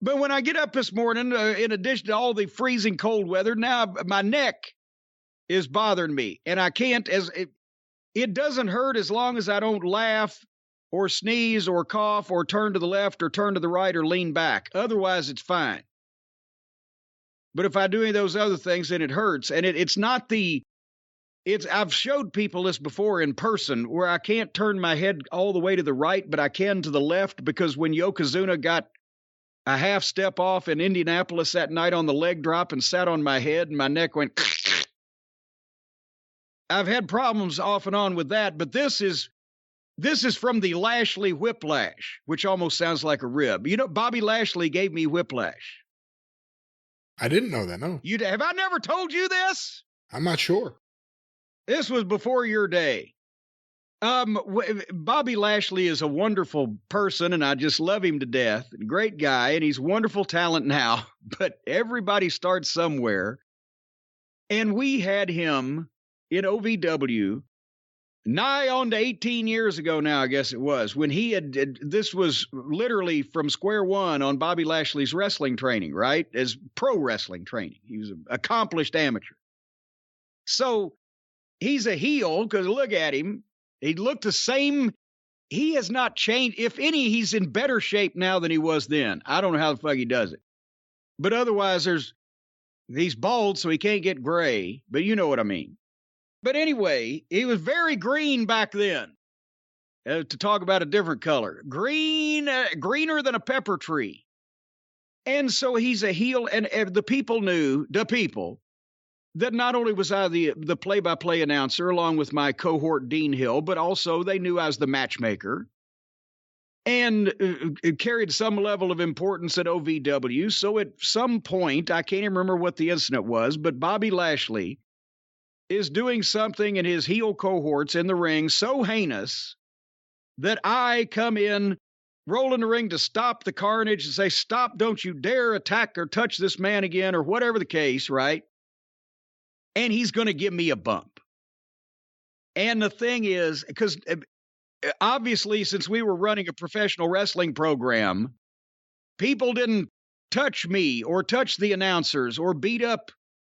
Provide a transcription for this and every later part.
But when I get up this morning, in addition to all the freezing cold weather, now my neck is bothering me. And I can't, it doesn't hurt as long as I don't laugh or sneeze or cough or turn to the left or turn to the right or lean back. Otherwise, it's fine. But if I do any of those other things, then it hurts. And it's not I've showed people this before in person where I can't turn my head all the way to the right, but I can to the left, because when Yokozuna got a half step off in Indianapolis that night on the leg drop and sat on my head and my neck went. I've had problems off and on with that, but this is from the Lashley Whiplash, which almost sounds like a rib. You know, Bobby Lashley gave me whiplash. I didn't know that, no. Have I never told you this? I'm not sure. This was before your day. Bobby Lashley is a wonderful person, and I just love him to death. Great guy, and he's wonderful talent now, but everybody starts somewhere. And we had him in OVW nigh on to 18 years ago now, I guess it was, when this was literally from square one on Bobby Lashley's wrestling training, right? As pro wrestling training. He was an accomplished amateur. So he's a heel, because look at him. He looked the same. He has not changed. If any, he's in better shape now than he was then. I don't know how the fuck he does it. But otherwise, he's bald, so he can't get gray. But you know what I mean. But anyway, he was very green back then. To talk about a different color. Greener than a pepper tree. And so he's a heel, and the people knew, that not only was I the play-by-play announcer along with my cohort Dean Hill, but also they knew I was the matchmaker and it carried some level of importance at OVW. So at some point, I can't even remember what the incident was, but Bobby Lashley is doing something in his heel cohorts in the ring so heinous that I come in, roll in the ring to stop the carnage and say, stop, don't you dare attack or touch this man again, or whatever the case, right? And he's going to give me a bump. And the thing is, because obviously, since we were running a professional wrestling program, people didn't touch me or touch the announcers or beat up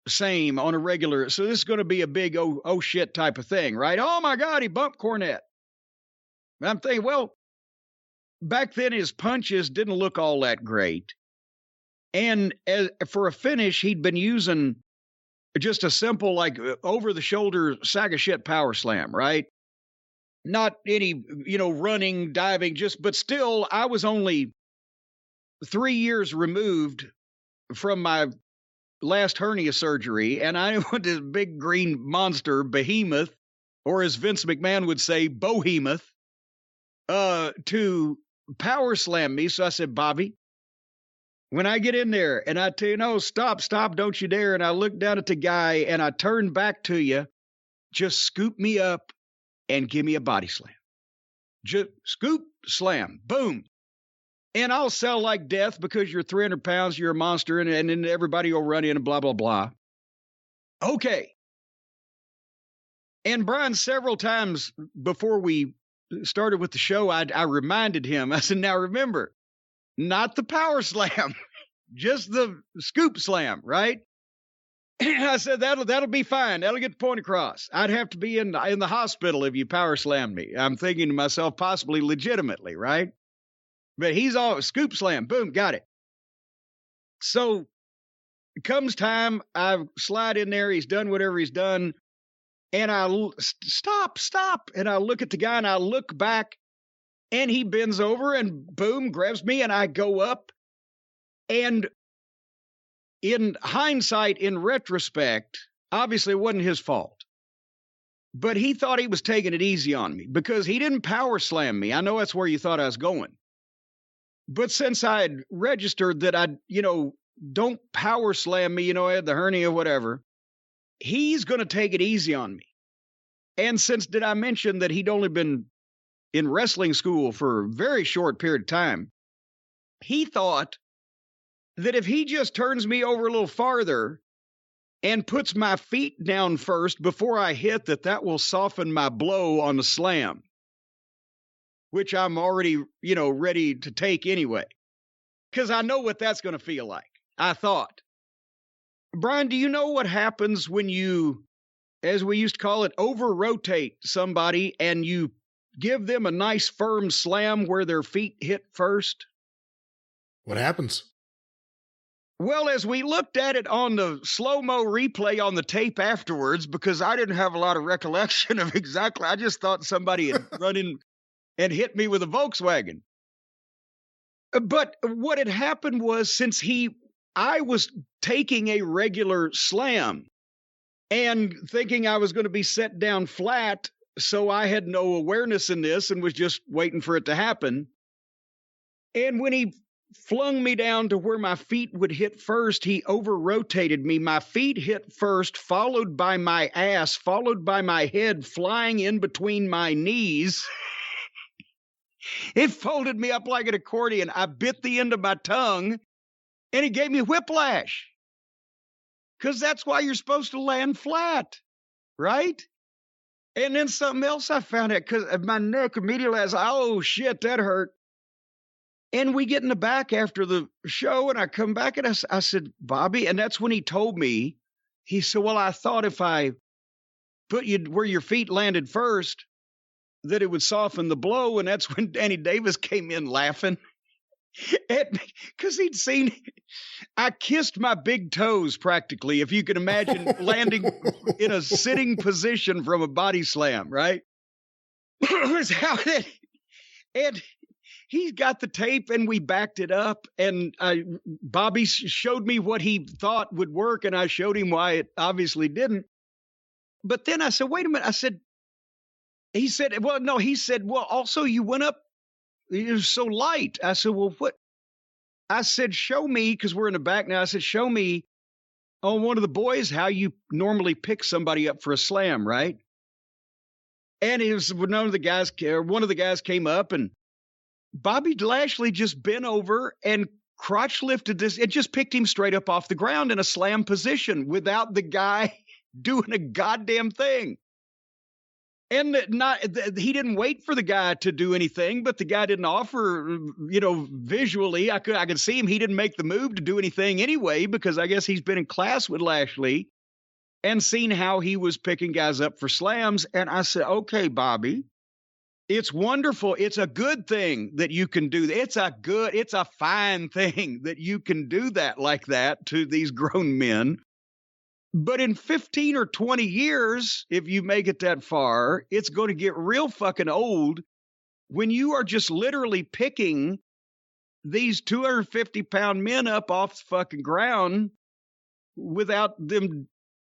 same on a regular. So this is going to be a big, oh shit type of thing, right? Oh my God, he bumped Cornette. I'm thinking, well, back then his punches didn't look all that great. And for a finish, he'd been using just a simple, like, over-the-shoulder sack of shit power slam, right? Not any, running, diving, but still, I was only 3 years removed from my last hernia surgery, and I went this big green monster, behemoth, or as Vince McMahon would say, bohemoth, to power slam me. So I said, Bobby, when I get in there and I tell you, no, stop, don't you dare. And I look down at the guy and I turn back to you, just scoop me up and give me a body slam. Just scoop, slam, boom. And I'll sell like death because you're 300 pounds, you're a monster, and then everybody will run in and blah, blah, blah. Okay. And Brian, several times before we started with the show, I reminded him, I said, now remember, not the power slam, just the scoop slam, right? I said, that'll be fine. That'll get the point across. I'd have to be in the hospital if you power slammed me. I'm thinking to myself, possibly legitimately, right? But he's all scoop slam, boom, got it. So comes time, I slide in there, he's done whatever he's done, and I stop. And I look at the guy and I look back, and he bends over and boom, grabs me, and I go up. And in hindsight, in retrospect, obviously it wasn't his fault. But he thought he was taking it easy on me because he didn't power slam me. I know that's where you thought I was going. But since I had registered that I, don't power slam me, I had the hernia, whatever, he's going to take it easy on me. And since did I mention that he'd only been in wrestling school for a very short period of time, he thought that if he just turns me over a little farther and puts my feet down first before I hit, that will soften my blow on the slam, which I'm already, ready to take anyway. because I know what that's going to feel like. I thought. Brian, do you know what happens when you, as we used to call it, over-rotate somebody and you give them a nice firm slam where their feet hit first? What happens? Well, as we looked at it on the slow-mo replay on the tape afterwards, because I didn't have a lot of recollection of exactly, I just thought somebody had run in and hit me with a Volkswagen. But what had happened was, I was taking a regular slam and thinking I was going to be set down flat, so I had no awareness in this and was just waiting for it to happen. And when he flung me down to where my feet would hit first, he over-rotated me. My feet hit first, followed by my ass, followed by my head flying in between my knees. It folded me up like an accordion. I bit the end of my tongue, and he gave me whiplash. Because that's why you're supposed to land flat, right? And then something else I found out, because my neck immediately, I was like, oh, shit, that hurt. And we get in the back after the show, and I come back, and I said, Bobby, and that's when he told me, he said, well, I thought if I put you where your feet landed first, that it would soften the blow. And that's when Danny Davis came in laughing at me, because he'd seen, I kissed my big toes practically, if you can imagine landing in a sitting position from a body slam, right? Was how it, and he got the tape and we backed it up, and Bobby showed me what he thought would work, and I showed him why it obviously didn't. But then I said, wait a minute. He said, well, also you went up, it was so light. I said, well, what? I said, show me, because we're in the back now. I said, show me on one of the boys how you normally pick somebody up for a slam, right? And it was one of the guys came up, and Bobby Lashley just bent over and crotch lifted this. It just picked him straight up off the ground in a slam position without the guy doing a goddamn thing. And he didn't wait for the guy to do anything, but the guy didn't offer, visually. I could see him. He didn't make the move to do anything anyway, because I guess he's been in class with Lashley and seen how he was picking guys up for slams. And I said, okay, Bobby, it's wonderful. It's a good thing that you can do that. It's a fine thing that you can do that like that to these grown men. But in 15 or 20 years, if you make it that far, it's going to get real fucking old when you are just literally picking these 250-pound men up off the fucking ground without them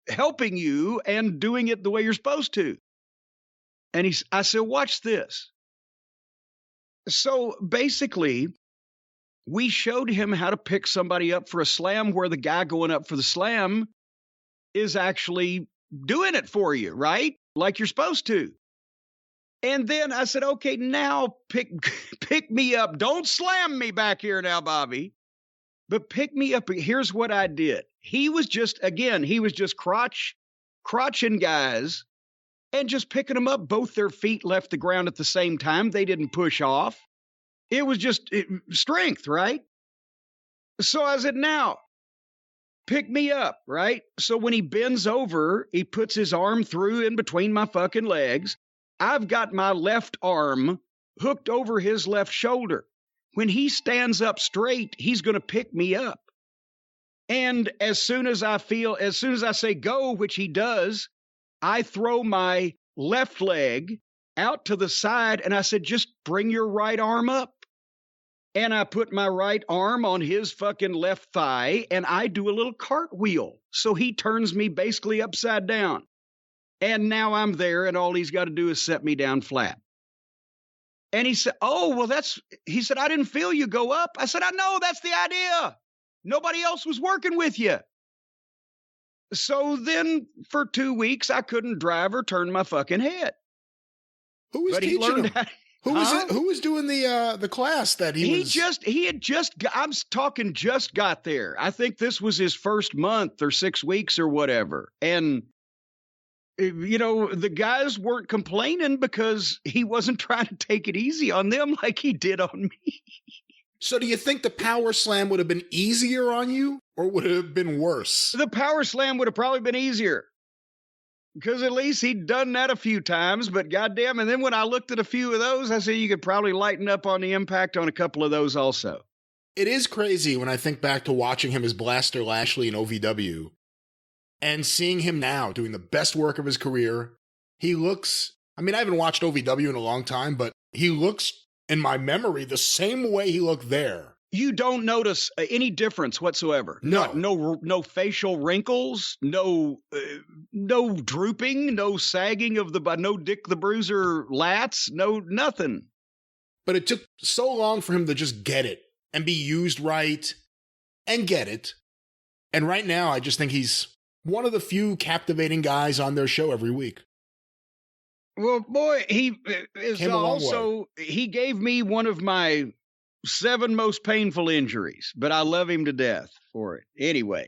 helping you and doing it the way you're supposed to. And I said, watch this. So basically, we showed him how to pick somebody up for a slam where the guy going up for the slam is actually doing it for you, right? Like you're supposed to. And then I said, okay, now pick me up. Don't slam me back here now, Bobby, but pick me up. Here's what I did. He was just crotching guys and just picking them up. Both their feet left the ground at the same time. They didn't push off. It was just strength, right? So I said, now, pick me up, right? So when he bends over, he puts his arm through in between my fucking legs. I've got my left arm hooked over his left shoulder. When he stands up straight, he's going to pick me up. And as soon as I say go, which he does, I throw my left leg out to the side, and I said, just bring your right arm up. And I put my right arm on his fucking left thigh, and I do a little cartwheel. So he turns me basically upside down. And now I'm there, and all he's got to do is set me down flat. And he said, he said, I didn't feel you go up. I said, I know, that's the idea. Nobody else was working with you. So then for 2 weeks, I couldn't drive or turn my fucking head. Who was teaching him? Who was doing the class that I'm talking just got there. I think this was his first month or 6 weeks or whatever. And, the guys weren't complaining because he wasn't trying to take it easy on them like he did on me. So do you think the power slam would have been easier on you or would it have been worse? The power slam would have probably been easier. Because at least he'd done that a few times, but goddamn. And then when I looked at a few of those, I said you could probably lighten up on the impact on a couple of those also. It is crazy when I think back to watching him as Blaster Lashley in OVW and seeing him now doing the best work of his career. He looks, I haven't watched OVW in a long time, but he looks, in my memory, the same way he looked there. You don't notice any difference whatsoever. No. No facial wrinkles, no drooping, no sagging of no Dick the Bruiser lats, no nothing. But it took so long for him to just get it and be used right and get it. And right now, I just think he's one of the few captivating guys on their show every week. Well, boy, he is also, he gave me one of my 7 most painful injuries, but I love him to death for it. Anyway,